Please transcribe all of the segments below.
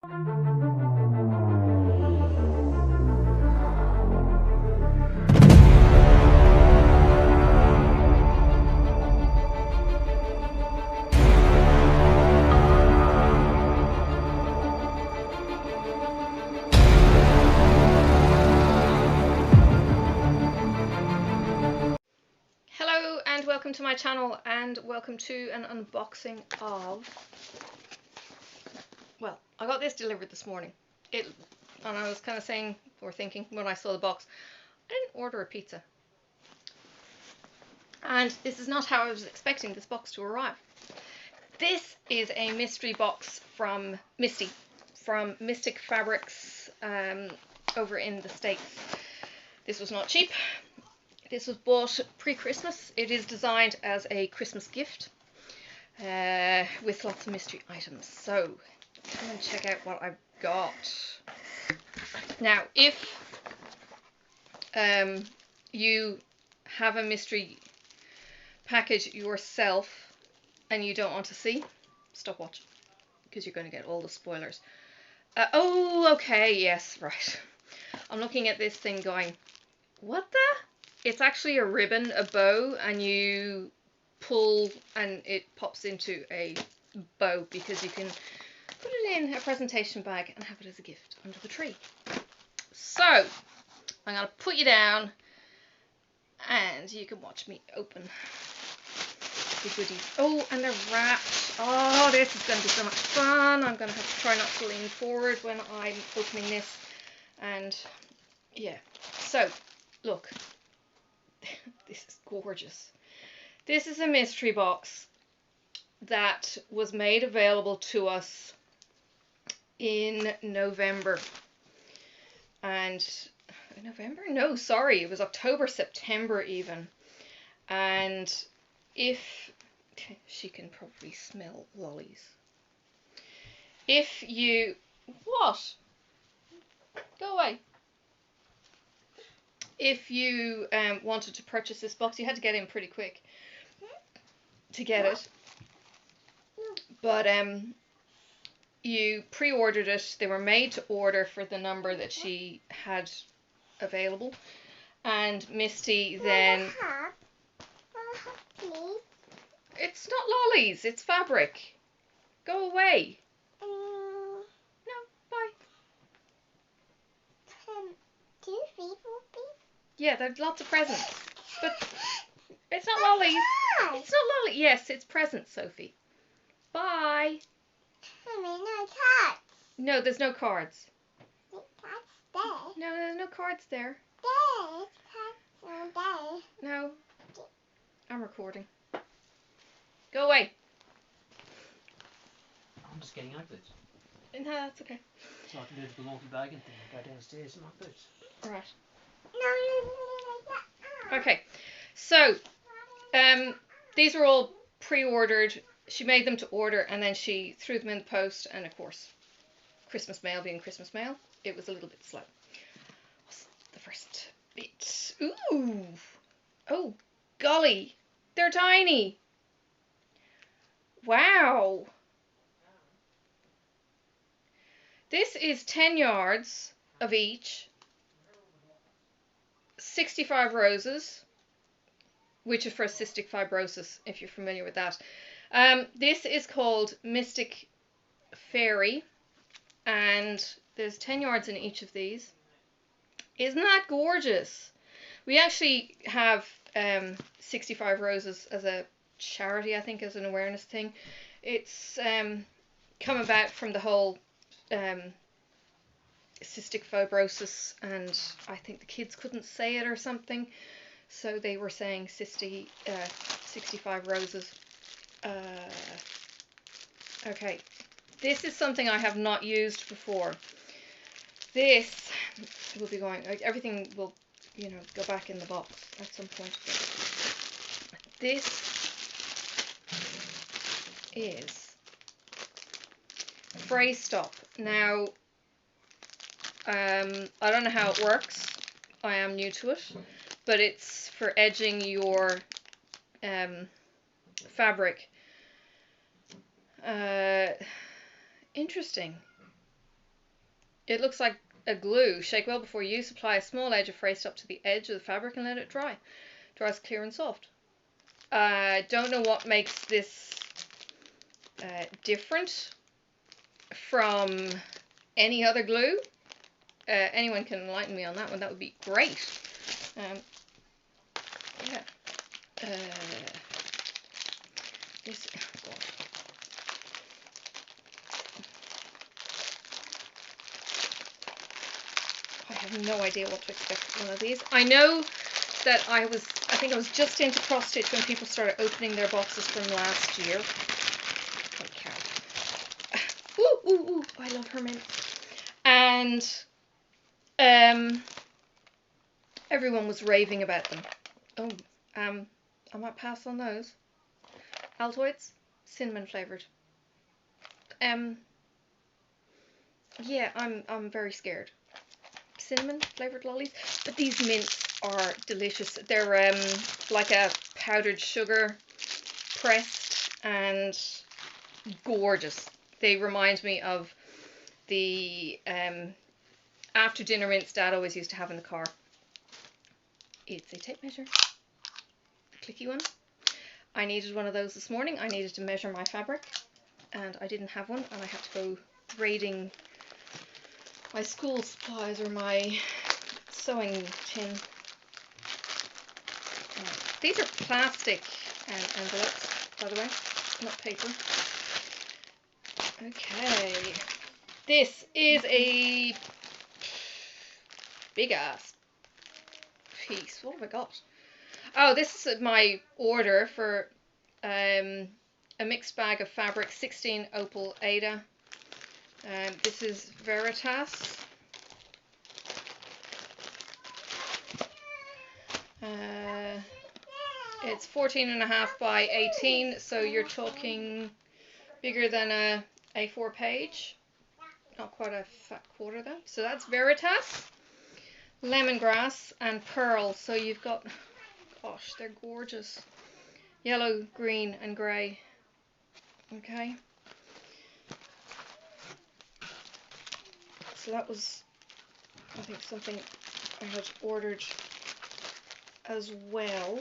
Welcome to my channel and welcome to an unboxing of, well, I got this delivered this morning. And I was kind of saying or thinking when I saw the box, I didn't order a pizza. And this is not how I was expecting this box to arrive. This is a mystery box from Misty, from Mystic Fabrics over in the States. This was not cheap. This was bought pre-Christmas. It is designed as a Christmas gift with lots of mystery items. So come and check out what I've got. Now, if you have a mystery package yourself and you don't want to see, stop watching because you're going to get all the spoilers. Oh, okay, yes, right. I'm looking at this thing going, what the? It's actually a ribbon, a bow, and you pull and it pops into a bow because you can put it in a presentation bag and have it as a gift under the tree. So, I'm going to put you down and you can watch me open the goodies. Oh, and they're wrapped. Oh, this is going to be so much fun. I'm going to have to try not to lean forward when I'm opening this. And, yeah. So, look. This is gorgeous. This is a mystery box that was made available to us in November. And November? No, sorry, it was October, September even. And if she can probably smell lollies. If you what? Go away. If you wanted to purchase this box, you had to get in pretty quick to get it. But you pre-ordered it. They were made to order for the number that she had available. And Misty then... It's not lollies, it's fabric. Go away. No, bye. Yeah, there's lots of presents. But it's not lollies. It's not lollies. Yes, it's presents, Sophie. Bye. Mommy, no cards. No, there's no cards. There. No, there's no cards there. No. I'm recording. Go away. I'm just getting out of it. No, that's okay. So I can do the naughty bagging thing and go downstairs in my boots. Right. Okay, so these were all pre-ordered. She made them to order and then she threw them in the post, and of course, Christmas mail being Christmas mail, it was a little bit slow. What's the first bit? Ooh! Oh, golly! They're tiny! Wow! This is 10 yards of each. 65 roses, which is for cystic fibrosis, if you're familiar with that. This is called Mystic Fairy, and there's 10 yards in each of these. Isn't that gorgeous? We actually have 65 roses as a charity, I think, as an awareness thing. It's come about from the whole cystic fibrosis, and I think the kids couldn't say it or something, so they were saying 65 roses. Okay, this is something I have not used before. This will be going, everything will, you know, go back in the box at some point. This is Fray Stop. Now, I don't know how it works. I am new to it, but it's for edging your fabric. Interesting. It looks like a glue. Shake well before use. Apply a small edge of fray up to the edge of the fabric and let it dry. Dries clear and soft. I don't know what makes this different from any other glue. Anyone can enlighten me on that one. That would be great. Yeah. This. Oh God. I have no idea what to expect from one of these. I know that I think I was just into cross stitch when people started opening their boxes from last year. Holy cow. Ooh, ooh, ooh. I love her mint. And everyone was raving about them. Oh, I might pass on those. Altoids, cinnamon flavoured. Yeah, I'm very scared. Cinnamon flavoured lollies, but these mints are delicious. They're like a powdered sugar pressed and gorgeous. They remind me of the after dinner mints Dad always used to have in the car. It's a tape measure, clicky one. I needed one of those this morning. I needed to measure my fabric and I didn't have one, and I had to go raiding my school supplies or my sewing tin. These are plastic envelopes, by the way, not paper. Okay, this is a big ass piece. What have I got? Oh, this is my order for a mixed bag of fabric, 16 Opal Ada. This is Veritas. It's 14.5 by 18, so you're talking bigger than a A4 page. Not quite a fat quarter though. So that's Veritas, lemongrass, and pearl. So you've got, gosh, they're gorgeous. Yellow, green, and grey. Okay. So that was, I think, something I had ordered as well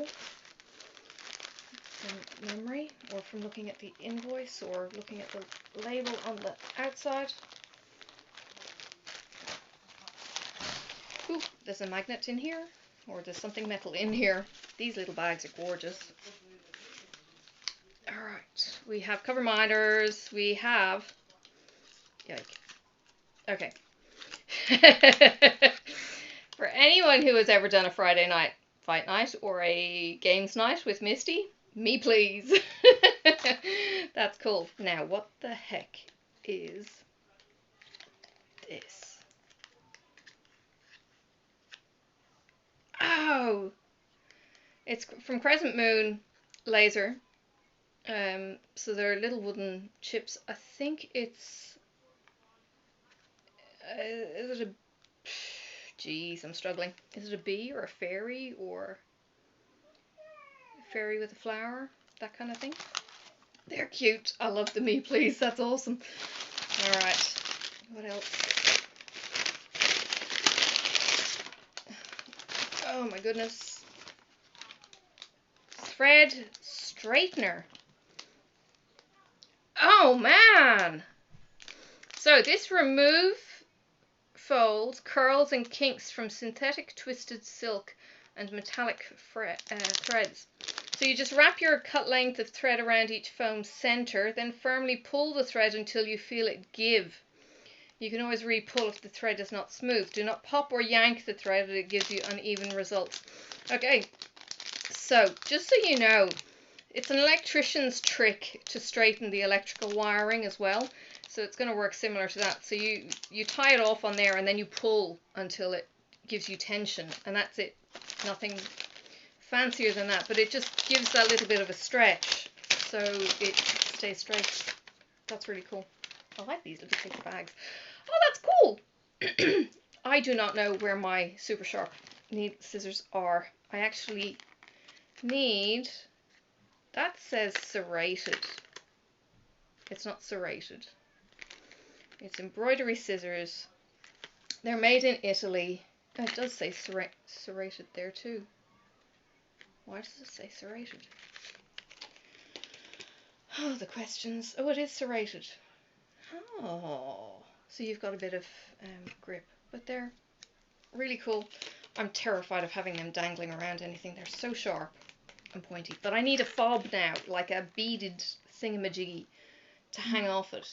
from memory, or from looking at the invoice, or looking at the label on the outside. Ooh, there's a magnet in here, or there's something metal in here. These little bags are gorgeous. Alright, we have cover minders, we have, yike, okay. For anyone who has ever done a Friday night fight night or a games night with Misty, me please. That's cool. Now, what the heck is this? Oh, it's from Crescent Moon Laser. So they're little wooden chips. I think it's is it a, geez, I'm struggling. Is it a bee or a fairy, or a fairy with a flower? That kind of thing. They're cute. I love the me please. That's awesome. Alright. What else? Oh my goodness. Thread straightener. Oh man. So this folds, curls and kinks from synthetic twisted silk and metallic threads. So you just wrap your cut length of thread around each foam center, then firmly pull the thread until you feel it give. You can always re-pull if the thread is not smooth. Do not pop or yank the thread, it gives you uneven results. Okay, so just so you know, it's an electrician's trick to straighten the electrical wiring as well. So it's going to work similar to that. So you tie it off on there and then you pull until it gives you tension, and that's it. Nothing fancier than that, but it just gives that little bit of a stretch so it stays straight. That's really cool. I like these little paper bags. Oh, that's cool. I do not know where my super sharp scissors are. I actually need, that says serrated. It's not serrated. It's embroidery scissors They're made in Italy. Oh, it does say serrated there too. Why does it say serrated? Oh, the questions. Oh, it is serrated. Oh, so you've got a bit of grip, but they're really cool. I'm terrified of having them dangling around anything. They're so sharp and pointy. But I need a fob now, like a beaded thingamajiggy to hang off it.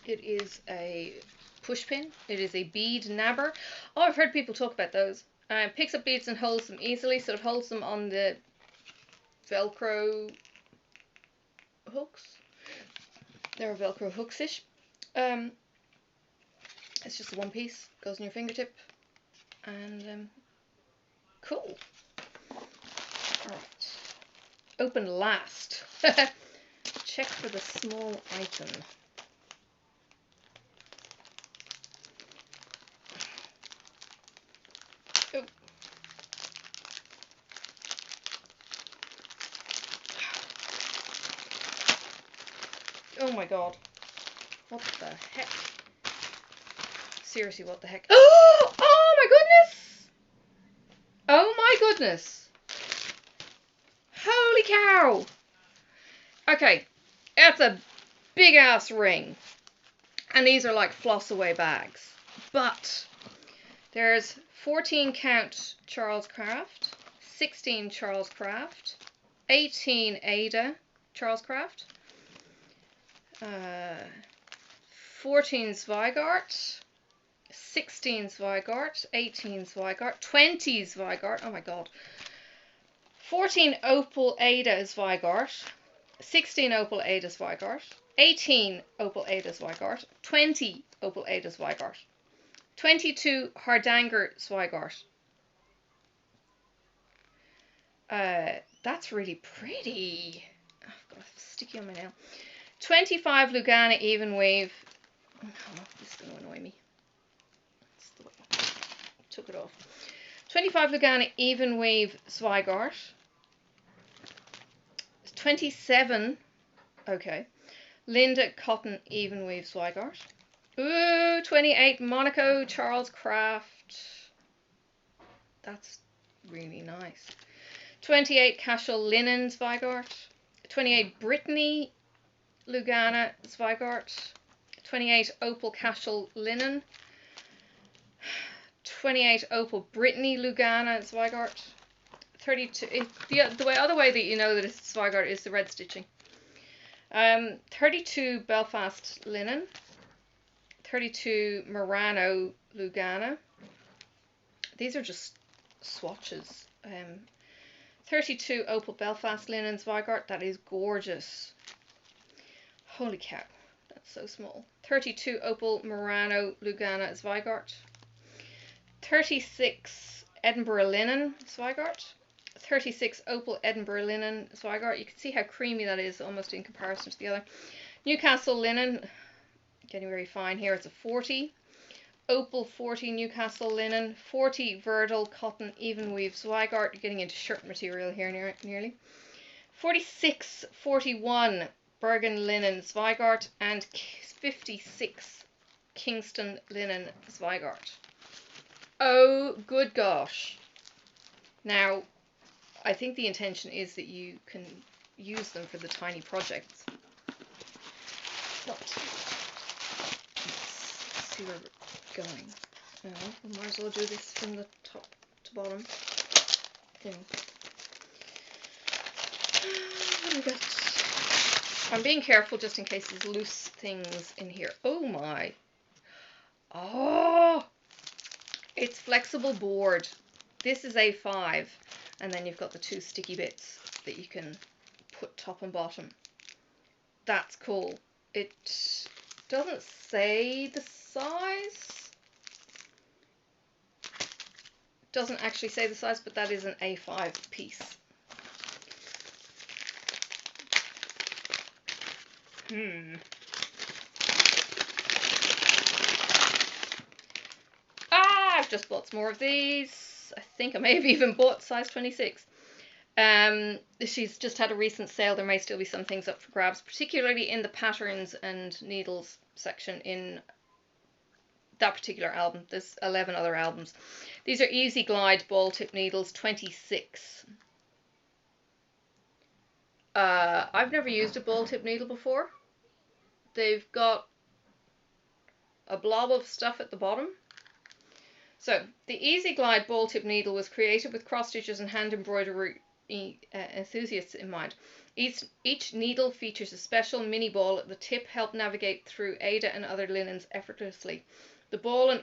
It is a push pin. It is a bead nabber. Oh, I've heard people talk about those. Picks up beads and holds them easily, so it holds them on the Velcro hooks. They're Velcro hooks-ish. It's just a one piece, goes on your fingertip, and cool. Alright. Open last. Check for the small item. Oh. Oh my god. What the heck? Seriously, what the heck? Oh! Oh my goodness! Oh my goodness! Holy cow! Okay, that's a big ass ring. And these are like floss away bags. But there's 14 count Charles Craft, 16 Charles Craft, 18 Ada Charles Craft, 14 Zweigart, 16 Zweigart, 18 Zweigart, 20 Zweigart, oh my god, 14 Opal Ada Zweigart, 16 Opal Ada Zweigart, 18 Opal Ada Zweigart, 20 Opal Ada Zweigart, 22 Hardanger Zweigart. That's really pretty. Oh, I've got a sticky on my nail. 25 Lugana Even Wave. Oh, this is going to annoy me. That's the way I took it off. 25 Lugana Even Wave Zweigart. 27. Okay. Linda Cotton Even Wave Zweigart. Ooh, 28 Monaco Charles Craft. That's really nice. 28 Cashel Linen Zweigart. 28 Brittany Lugana Zweigart. 28 Opal Cashel Linen. 28 Opal Brittany Lugana Zweigart. 32. The other way that you know that it's Zweigart is the red stitching. 32 Belfast Linen. 32 Murano Lugana. These are just swatches. 32 Opal Belfast Linen Zweigart. That is gorgeous. Holy cow, that's so small. 32 Opal Murano Lugana Zweigart. 36 Edinburgh Linen Zweigart. 36 Opal Edinburgh Linen Zweigart. You can see how creamy that is almost in comparison to the other. Newcastle Linen, getting very fine here. It's a 40. Opal 40 Newcastle Linen. 40 Verdal Cotton Even Weave Zweigart. You're getting into shirt material here nearly. 46, 41 Bergen Linen Zweigart. And 56 Kingston Linen Zweigart. Oh, good gosh. Now, I think the intention is that you can use them for the tiny projects. But let's see where we're going. We might as well do this from the top to bottom thing. What do we got? I'm being careful just in case there's loose things in here. Oh my. Oh! It's flexible board. This is A5. And then you've got the two sticky bits that you can put top and bottom. That's cool. It doesn't say the size. Doesn't actually say the size, but that is an A5 piece. I've just bought some more of these. I think I may have even bought size 26. She's just had a recent sale. There may still be some things up for grabs, particularly in the patterns and needles section in that particular album. There's 11 other albums. These are Easy Glide ball tip needles, 26. I've never used a ball tip needle before. They've got a blob of stuff at the bottom. So the Easy Glide ball tip needle was created with cross stitches and hand embroidery enthusiasts in mind. Each needle features a special mini ball at the tip, help navigate through Aida and other linens effortlessly. The ball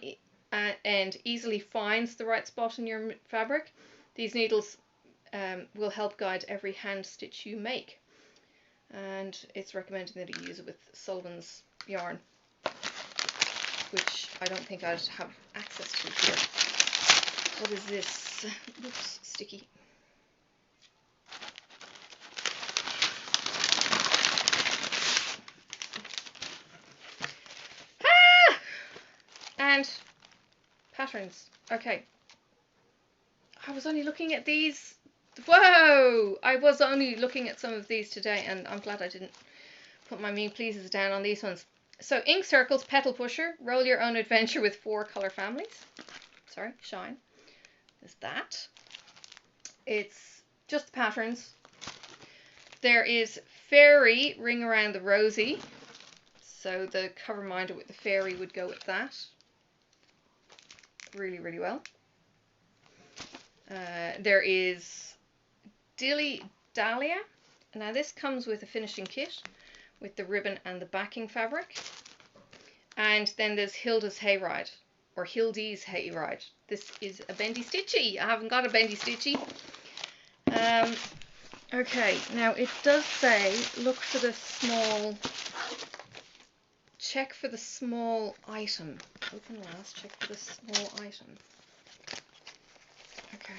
end easily finds the right spot in your fabric. These needles will help guide every hand stitch you make. And it's recommended that you use it with Sullivan's yarn, which I don't think I'd have access to here. What is this? Oops, sticky. Ah! And patterns. Okay. I was only looking at these. Whoa! I was only looking at some of these today, and I'm glad I didn't put my mean pleases down on these ones. So, Ink Circles Petal Pusher. Roll your own adventure with 4 colour families. Sorry, shine. There's that. It's just patterns. There is Fairy Ring Around the Rosy. So the cover minder with the fairy would go with that. Really, really well. There is Dilly Dahlia. Now this comes with a finishing kit with the ribbon and the backing fabric. And then there's Hilda's Hayride, or Hildy's Hayride. This is a bendy stitchy. I haven't got a bendy stitchy. Okay, now it does say look for the small, check for the small item. Open last, check for the small item. Okay.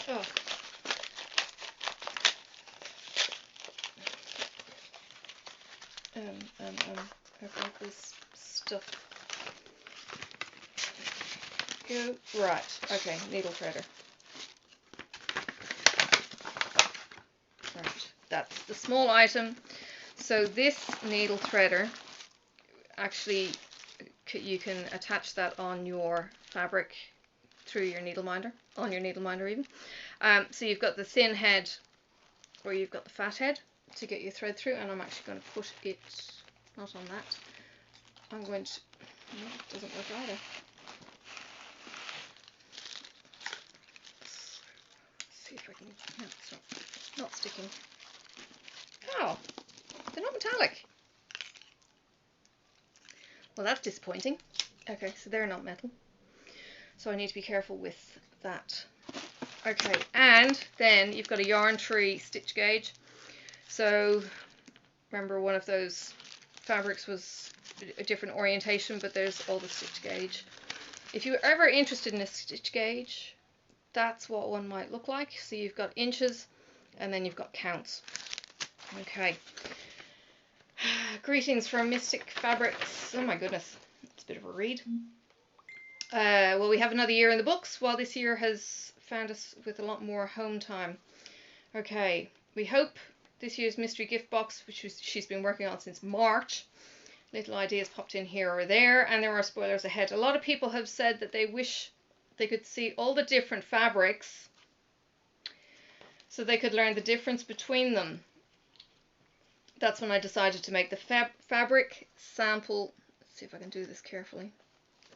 Oh. I've got this stuff. Go. Right. Okay. Needle threader. Right. That's the small item. So this needle threader, actually, you can attach that on your fabric through your needle minder, on your needle minder even. So you've got the thin head, or you've got the fat head to get your thread through, and I'm actually going to put it not on that. I'm going to, no, it doesn't work either. Let's see if I can, no, it's not sticking. Oh, they're not metallic. Well, that's disappointing. Okay, so they're not metal. So I need to be careful with that. Okay, and then you've got a yarn tree stitch gauge. So remember, one of those fabrics was a different orientation, but there's all the stitch gauge. If you're ever interested in a stitch gauge, that's what one might look like. So you've got inches and then you've got counts. Okay. Greetings from Mystic Fabrics. Oh my goodness, it's a bit of a read. Well, we have another year in the books, while this year has found us with a lot more home time. Okay, we hope this year's mystery gift box, which she's been working on since March. Little ideas popped in here or there, and there are spoilers ahead. A lot of people have said that they wish they could see all the different fabrics so they could learn the difference between them. That's when I decided to make the fabric sample. Let's see if I can do this carefully.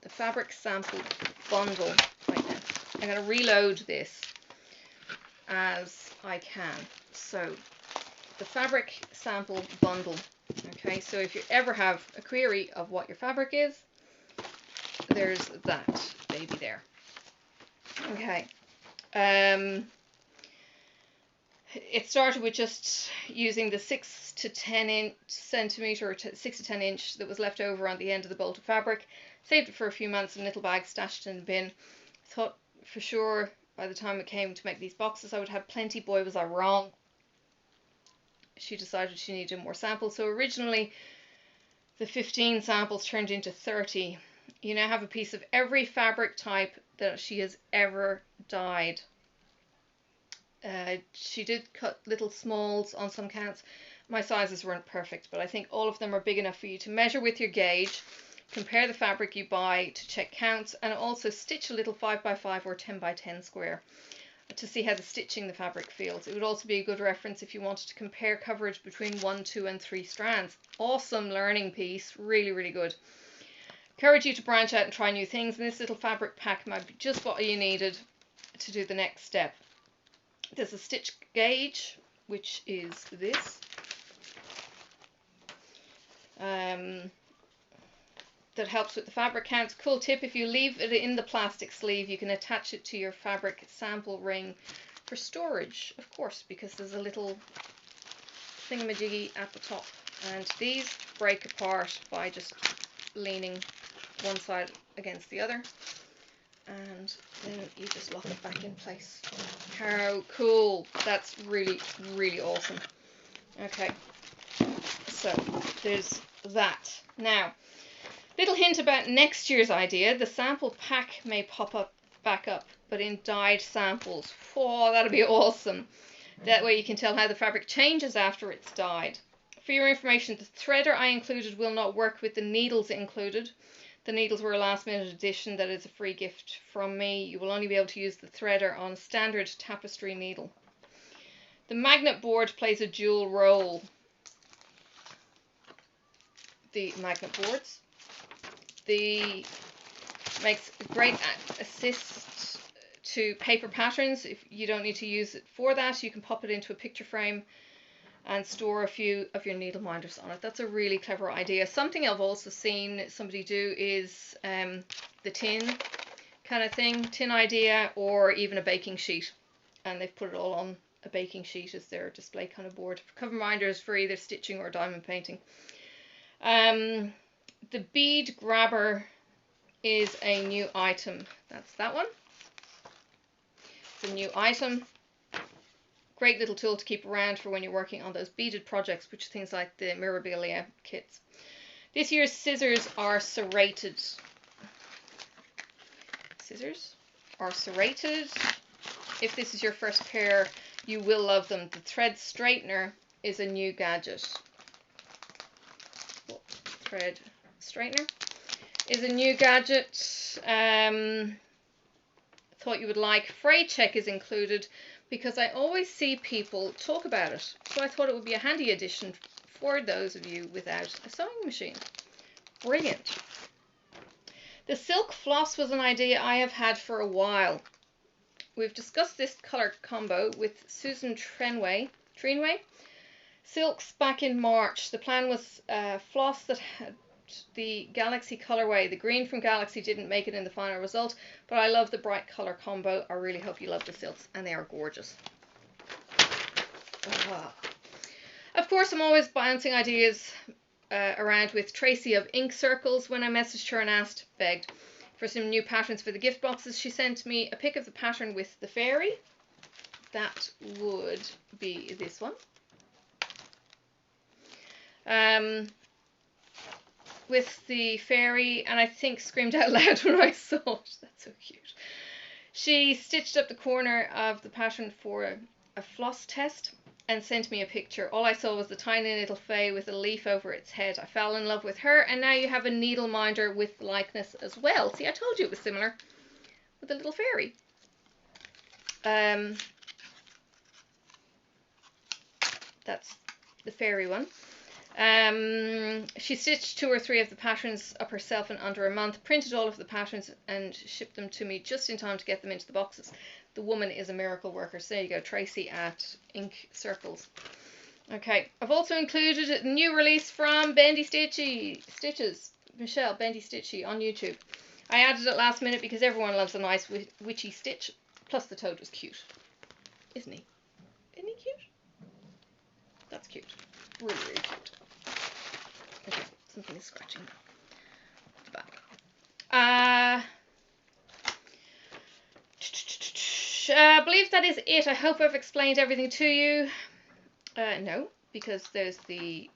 The fabric sample bundle right now. I'm going to reload this as I can. So the fabric sample bundle. Okay, so if you ever have a query of what your fabric is, there's that baby there. Okay. It started with just using the 6 to 10 centimeter or 6 to 10 inch that was left over on the end of the bolt of fabric. Saved it for a few months in a little bag, stashed in the bin. Thought for sure by the time it came to make these boxes I would have plenty. Boy, was I wrong. she decided she needed more samples. So originally the 15 samples turned into 30. You now have a piece of every fabric type that she has ever dyed. She did cut little smalls on some counts. My sizes weren't perfect, but I think all of them are big enough for you to measure with your gauge, compare the fabric you buy to check counts, and also stitch a little 5x5 or 10x10 square to see how the stitching the fabric feels. It would also be a good reference if you wanted to compare coverage between 1, 2 and 3 strands. Awesome learning piece, really, really good. Encourage you to branch out and try new things, and this little fabric pack might be just what you needed to do the next step. There's a stitch gauge, which is this. That helps with the fabric counts. Cool tip, if you leave it in the plastic sleeve, you can attach it to your fabric sample ring for storage, of course, because there's a little thingamajiggy at the top. And these break apart by just leaning one side against the other. And then you just lock it back in place. How cool. That's really, really awesome. Okay, so there's that. Now, little hint about next year's idea. The sample pack may pop up back up, but in dyed samples. Oh, that'll be awesome. That way you can tell how the fabric changes after it's dyed. For your information, the threader I included will not work with the needles included. The needles were a last minute addition that is a free gift from me. You will only be able to use the threader on a standard tapestry needle. The magnet board plays a dual role. The magnet boards. Makes a great assist to paper patterns. If you don't need to use it for that, you can pop it into a picture frame and store a few of your needle minders on it. That's a really clever idea. Something I've also seen somebody do is the tin kind of thing, tin idea, or even a baking sheet, and they've put it all on a baking sheet as their display kind of board. Cover minders for either stitching or diamond painting. The bead grabber is a new item. That's that one. It's a new item. Great little tool to keep around for when you're working on those beaded projects, which are things like the Mirabilia kits. This year's scissors are serrated. Scissors are serrated. If this is your first pair, you will love them. The thread straightener is a new gadget. Thread straightener is a new gadget. Thought you would like. Fray check is included because I always see people talk about it, so I thought it would be a handy addition for those of you without a sewing machine. Brilliant. The silk floss was an idea I have had for a while. We've discussed this colour combo with Susan Trenway silks back in March. The plan was floss that had the Galaxy colorway. The green from Galaxy didn't make it in the final result, but I love the bright color combo. I really hope you love the silks, and they are gorgeous. Of course, I'm always bouncing ideas around with Tracy of Ink Circles. When I messaged her and begged for some new patterns for the gift boxes, she sent me a pic of the pattern with the fairy. That would be this one. With the fairy, and I think screamed out loud when I saw it. That's so cute. She stitched up the corner of the pattern for a floss test and sent me a picture. All I saw was the tiny little fae with a leaf over its head. I fell in love with her, and now you have a needle minder with likeness as well. See, I told you it was similar with a little fairy. That's the fairy one. She stitched 2 or 3 of the patterns up herself in under a month, printed all of the patterns and shipped them to me just in time to get them into the boxes. The woman is a miracle worker. So there you go, Tracy at Ink Circles. Okay, I've also included a new release from Bendy Stitches, Michelle Bendy Stitchy on YouTube. I added it last minute because everyone loves a nice witchy stitch, plus the toad was cute. Isn't he? Isn't he cute? That's cute. Really, really cute. Okay, something is scratching the back. I believe that is it. I hope I've explained everything to you. No, because there's the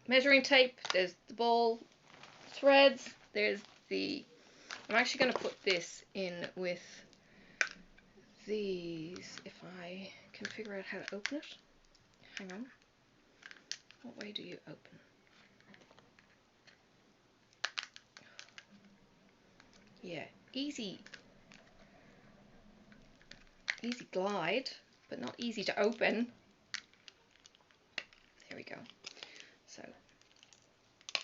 measuring tape, there's the ball threads, there's the... I'm actually going to put this in with these, if I can figure out how to open it. Hang on. What way do you open? Yeah, easy glide, but not easy to open. There we go. So,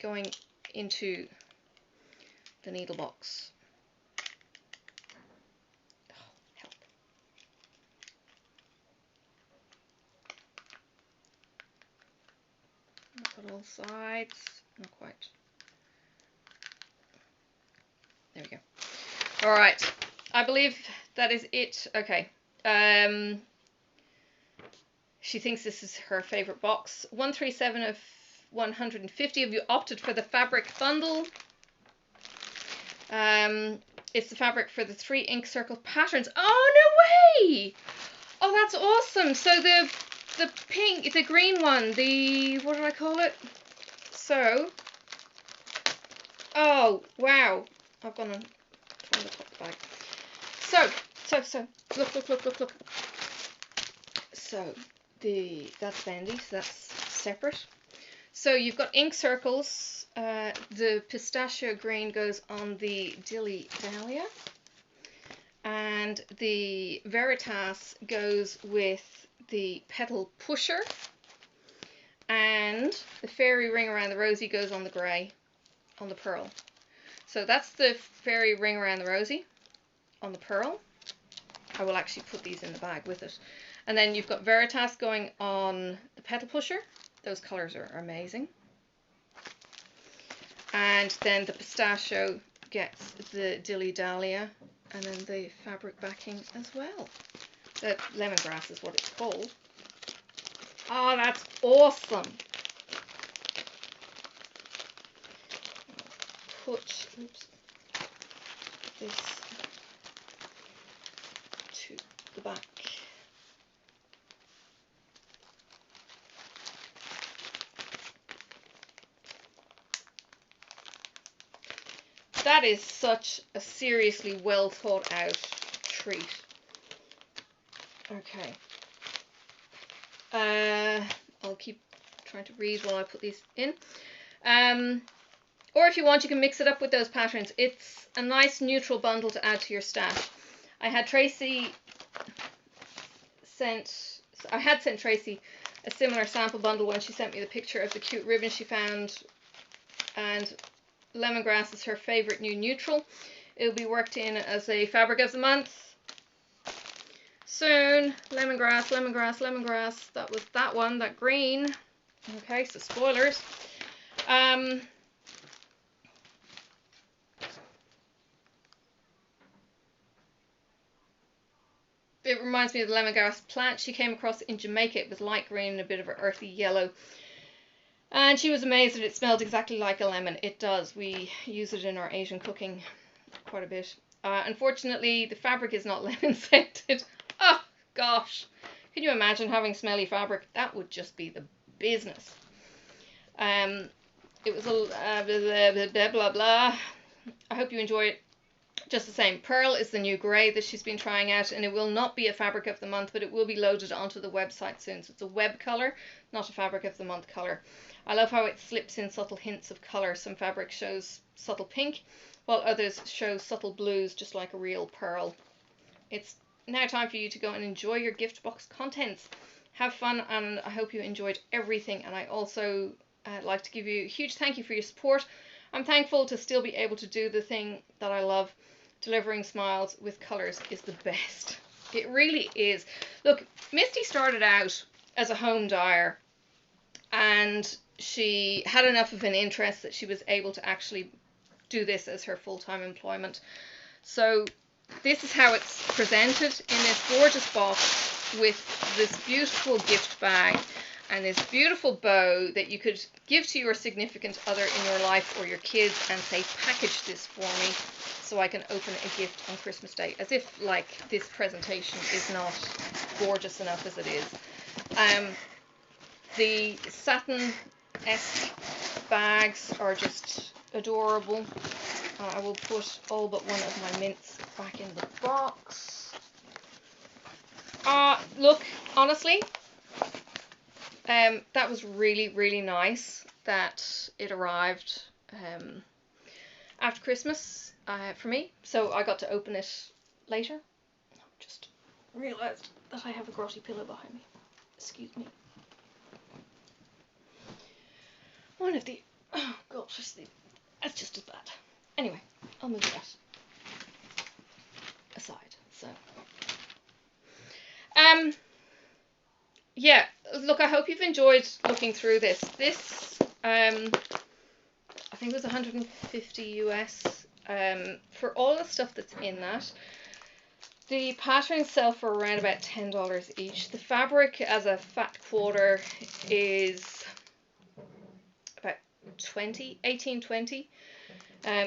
going into the needle box. Oh, help. Not on all sides, not quite. There we go. All right, I believe that is it. Okay. She thinks this is her favorite box. 137 of 150 of you opted for the fabric bundle. It's the fabric for the 3 ink circle patterns. Oh, no way! Oh, that's awesome. So the pink, the green one, the, what did I call it? So, oh, wow. I've gone on from the top of the bag. So, look. So, that's bendy, so that's separate. So you've got ink circles. The pistachio green goes on the Dilly Dahlia, and the Veritas goes with the Petal Pusher, and the fairy ring around the rosy goes on the grey, on the pearl. So that's the fairy ring around the rosy on the pearl. I will actually put these in the bag with it. And then you've got Veritas going on the Petal Pusher. Those colours are amazing. And then the pistachio gets the Dilly Dahlia, and then the fabric backing as well. The lemongrass is what it's called. Oh, that's awesome. Put this to the back. That is such a seriously well thought out treat. Okay. I'll keep trying to read while I put these in. Or if you want, you can mix it up with those patterns. It's a nice neutral bundle to add to your stash. I had sent Tracy a similar sample bundle when she sent me the picture of the cute ribbon she found, and lemongrass is her favorite new neutral. It'll be worked in as a fabric of the month soon. Lemongrass. That was that one, that green. Okay, so spoilers. It reminds me of the lemongrass plant she came across in Jamaica. It was light green and a bit of an earthy yellow. And she was amazed that it smelled exactly like a lemon. It does. We use it in our Asian cooking quite a bit. Unfortunately, the fabric is not lemon scented. Oh, gosh. Can you imagine having smelly fabric? That would just be the business. It was a blah, blah, blah. I hope you enjoy it. Just the same, pearl is the new grey that she's been trying out, and it will not be a fabric of the month, but it will be loaded onto the website soon. So it's a web colour, not a fabric of the month colour. I love how it slips in subtle hints of colour. Some fabric shows subtle pink, while others show subtle blues, just like a real pearl. It's now time for you to go and enjoy your gift box contents. Have fun, and I hope you enjoyed everything. And I also like to give you a huge thank you for your support. I'm thankful to still be able to do the thing that I love. Delivering smiles with colours is the best. It really is. Look, Misty started out as a home dyer, and she had enough of an interest that she was able to actually do this as her full-time employment. So this is how it's presented in this gorgeous box with this beautiful gift bag and this beautiful bow that you could give to your significant other in your life or your kids and say, package this for me so I can open a gift on Christmas Day. As if, like, this presentation is not gorgeous enough as it is. The satin-esque bags are just adorable. I will put all but one of my mints back in the box. Look, honestly, that was really, really nice that it arrived after Christmas for me. So I got to open it later. Just realised that I have a grotty pillow behind me. Excuse me. One of the... Oh gosh, that's just as bad. Anyway, I'll move that aside. So, yeah, look, I hope you've enjoyed looking through this. This, I think it was 150 US, for all the stuff that's in that. The patterns sell for around about $10 each. The fabric as a fat quarter is about 18, 20.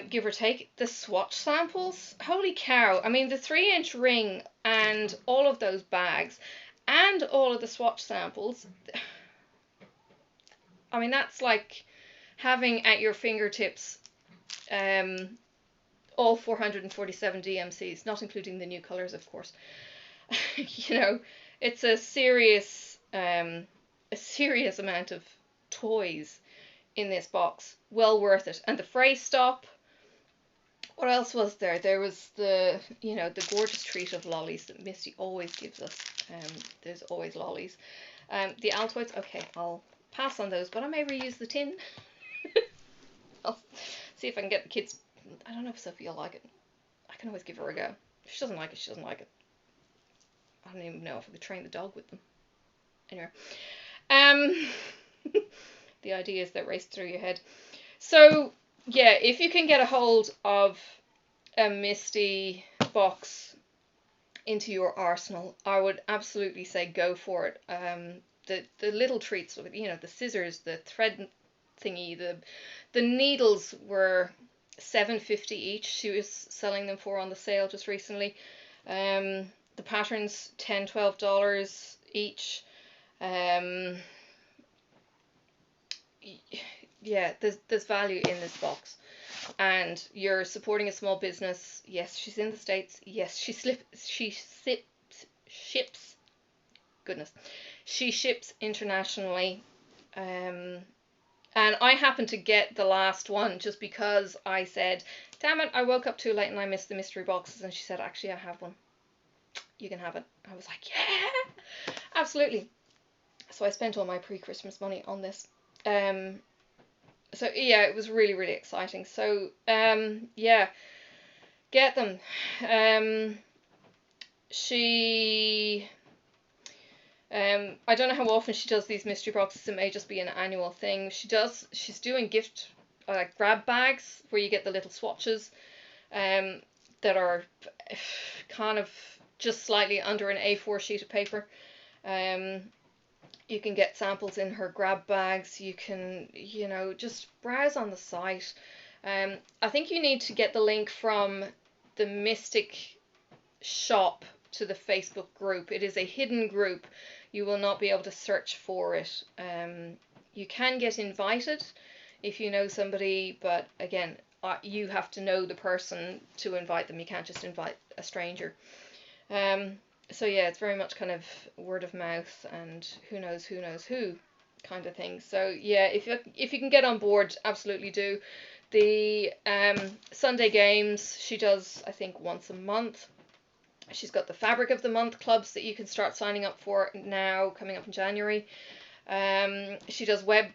Give or take. The swatch samples, holy cow, I mean the 3-inch ring and all of those bags and all of the swatch samples, I mean that's like having at your fingertips all 447 DMCs, not including the new colors of course. You know, it's a serious amount of toys in this box. Well worth it. And the fray stop. What else was there? There was the, you know, the gorgeous treat of lollies that Misty always gives us. There's always lollies. The Altoids, okay, I'll pass on those, but I may reuse the tin. I'll see if I can get the kids. I don't know if Sophie will like it. I can always give her a go. If she doesn't like it, she doesn't like it. I don't even know if I could train the dog with them. Anyway. The ideas that race through your head. So, yeah, if you can get a hold of a Misty box into your arsenal, I would absolutely say go for it. The little treats, you know, the scissors, the thread thingy, the needles were $7.50 each. She was selling them for on the sale just recently. The patterns $10, $12 each. Yeah, there's value in this box, and you're supporting a small business. Yes, she's in the States. Yes, she ships. Goodness, she ships internationally. And I happened to get the last one just because I said, damn it, I woke up too late and I missed the mystery boxes. And she said, actually, I have one. You can have it. I was like, yeah, absolutely. So I spent all my pre-Christmas money on this. So yeah, it was really, really exciting. So yeah, get them. I don't know how often she does these mystery boxes. It may just be an annual thing. She's doing gift grab bags where you get the little swatches that are kind of just slightly under an A4 sheet of paper. You can get samples in her grab bags. You can, you know, just browse on the site. I think you need to get the link from the Mystic shop to the Facebook group. It is a hidden group. You will not be able to search for it. You can get invited if you know somebody, but again, you have to know the person to invite them. You can't just invite a stranger. So yeah, it's very much kind of word of mouth and who knows who kind of thing. So yeah, if you can get on board, absolutely do. The Sunday games she does, I think, once a month. She's got the Fabric of the Month clubs that you can start signing up for now, coming up in January. She does web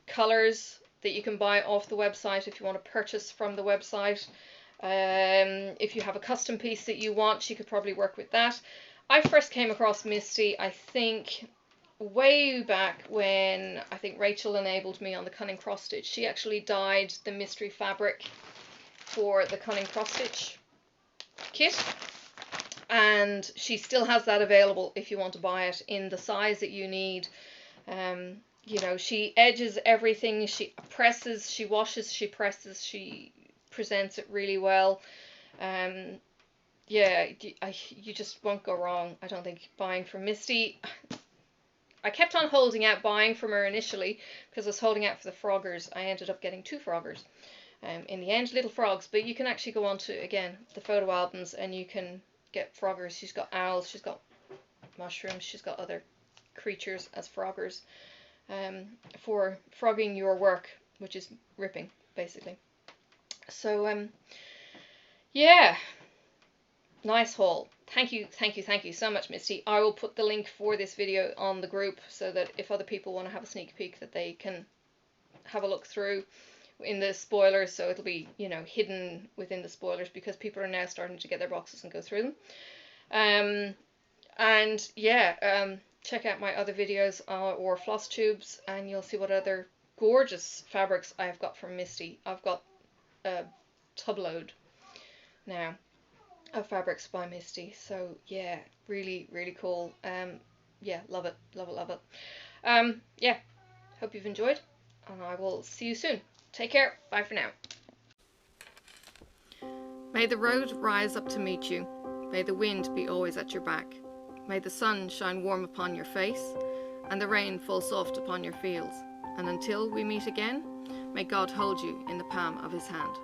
colors that you can buy off the website if you want to purchase from the website. If you have a custom piece that you want, she could probably work with that. I first came across Misty, I think, way back when I think Rachel enabled me on the Cunning Cross Stitch. She actually dyed the mystery fabric for the Cunning Cross Stitch kit, and she still has that available if you want to buy it in the size that you need. You know, she edges everything, she presses, she washes, she presses, she presents it really well. Yeah, you just won't go wrong, I don't think, buying from Misty. I kept on holding out buying from her initially because I was holding out for the Froggers. I ended up getting 2 Froggers. In the end, little frogs, but you can actually go on to, again, the photo albums and you can get Froggers. She's got owls, she's got mushrooms, she's got other creatures as Froggers for frogging your work, which is ripping, basically. So, yeah, nice haul. Thank you so much, Misty. I will put the link for this video on the group so that if other people want to have a sneak peek, that they can have a look through in the spoilers, so it'll be, you know, hidden within the spoilers because people are now starting to get their boxes and go through them. And yeah, check out my other videos or floss tubes, and you'll see what other gorgeous fabrics I've got from Misty. I've got a tub load now of fabrics by Misty, so yeah, really cool. Yeah, love it. Yeah, hope you've enjoyed, and I will see you soon. Take care. Bye for now. May the road rise up to meet you. May the wind be always at your back. May the sun shine warm upon your face, and the rain fall soft upon your fields. And until we meet again, may God hold you in the palm of his hand.